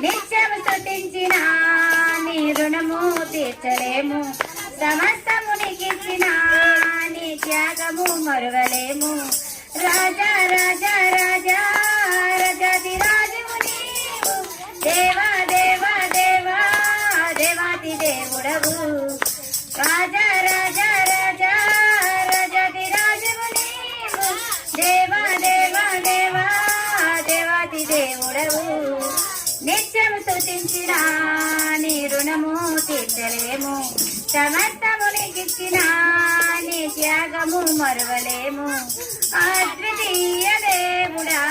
నిత్యము స్తుతించిన నీ రుణము తీర్చలేము. సమస్తము నీకిచ్చిన నీ త్యాగము మరువలేము. రాజా రాజా రాజా రాజాది రాజువు నీవు. దేవా దేవా దేవా దేవాతి దేవుడవు. రాజా రాజా రాజా రాజాది రాజువు నీవు. దేవా దేవా దేవా దేవాతి దేవుడవు. నిత్యము స్తుతించిన నీ రుణము తీర్చలేము. సమస్తము నీకిచ్చిన నీ త్యాగము మరువలేము. అద్వితీయ దేవుడా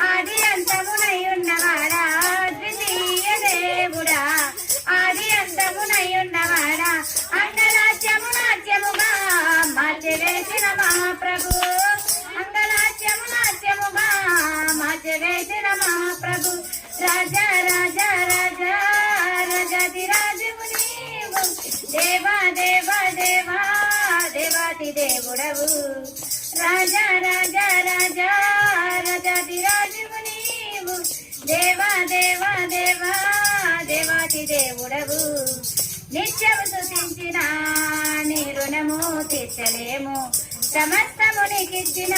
ఆది అంతమునై ఉన్నవాడా. అద్వితీయ దేవుడా ఆది అంతమునై ఉన్నవాడా. అంగలాస్యము నాట్యముగా మార్చివేసిన మహాప్రభు. అంగలాస్యము నాట్యముగా మార్చివేసిన మహాప్రభు. రాజా రాజా రాజా రాజాది రాజువు నీవు. దేవా దేవా దేవా దేవాతి దేవుడవు. రాజా రాజా రాజా రాజాది రాజువు నీవు. దేవా దేవా దేవా దేవాతి దేవుడవు. నిత్యము స్తుతించిన నీ రుణము తీర్చలేము. సమస్తము నీకిచ్చిన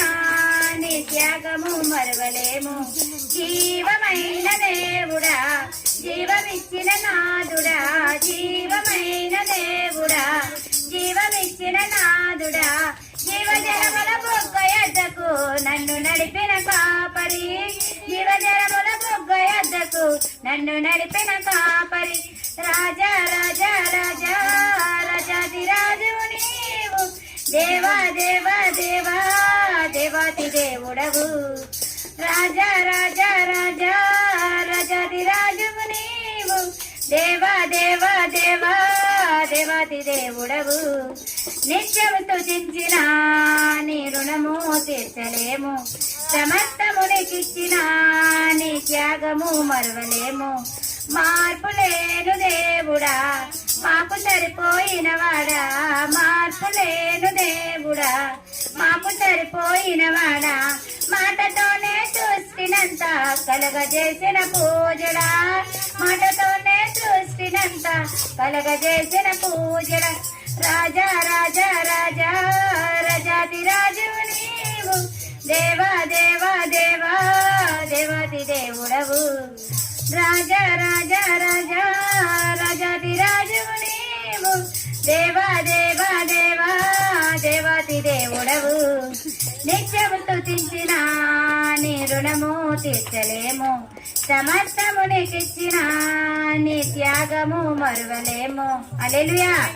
నీ త్యాగము మరువలేము. జీవమైన దేవుడా జీవమిచ్చిన నాదుడా. జీవమైన దేవుడా జీవమిచ్చిన నాదుడా. జీవజలముల బొగ్గ యొద్దకు నన్ను నడిపిన కాపరి. జీవజలముల బొగ్గ యొద్దకు నన్ను నడిపిన కాపరి. రాజా రాజా రాజా రాజాది రాజువు నీవు. దేవా దేవా దేవా దేవాతి దేవుడవు. రాజా రాజా రాజా రాజాది రాజువు నీవు. దేవా దేవా దేవా దేవాతి దేవుడవు. నిత్యము స్తుతించిన నీ రుణము తీర్చలేము. సమస్తము నీకిచ్చిన నీ త్యాగము మరువలేము. మార్పు లేను దేవుడా మాకు సరిపోయిన వాడా. మార్పు లేను దేవుడా మాకు సరిపోయిన వాడా. మాటతోనే సృష్టినంత కలగజేసిన పూజడా. మాటతోనే సృష్టినంత కలగజేసిన పూజడా. రాజా రాజా రాజా రాజాది రాజువు నీవు. దేవా దేవా దేవా దేవాతి దేవుడవు. రాజా రాజా రాజా రాజాది రాజువు నీవు. దేవా దేవా దేవా దేవాతి దేవుడవు. నిత్యము స్తుతించిన నీ రుణము తీర్చలేము. సమస్తము నీకిచ్చిన నీ త్యాగము మరువలేము. హల్లెలూయా.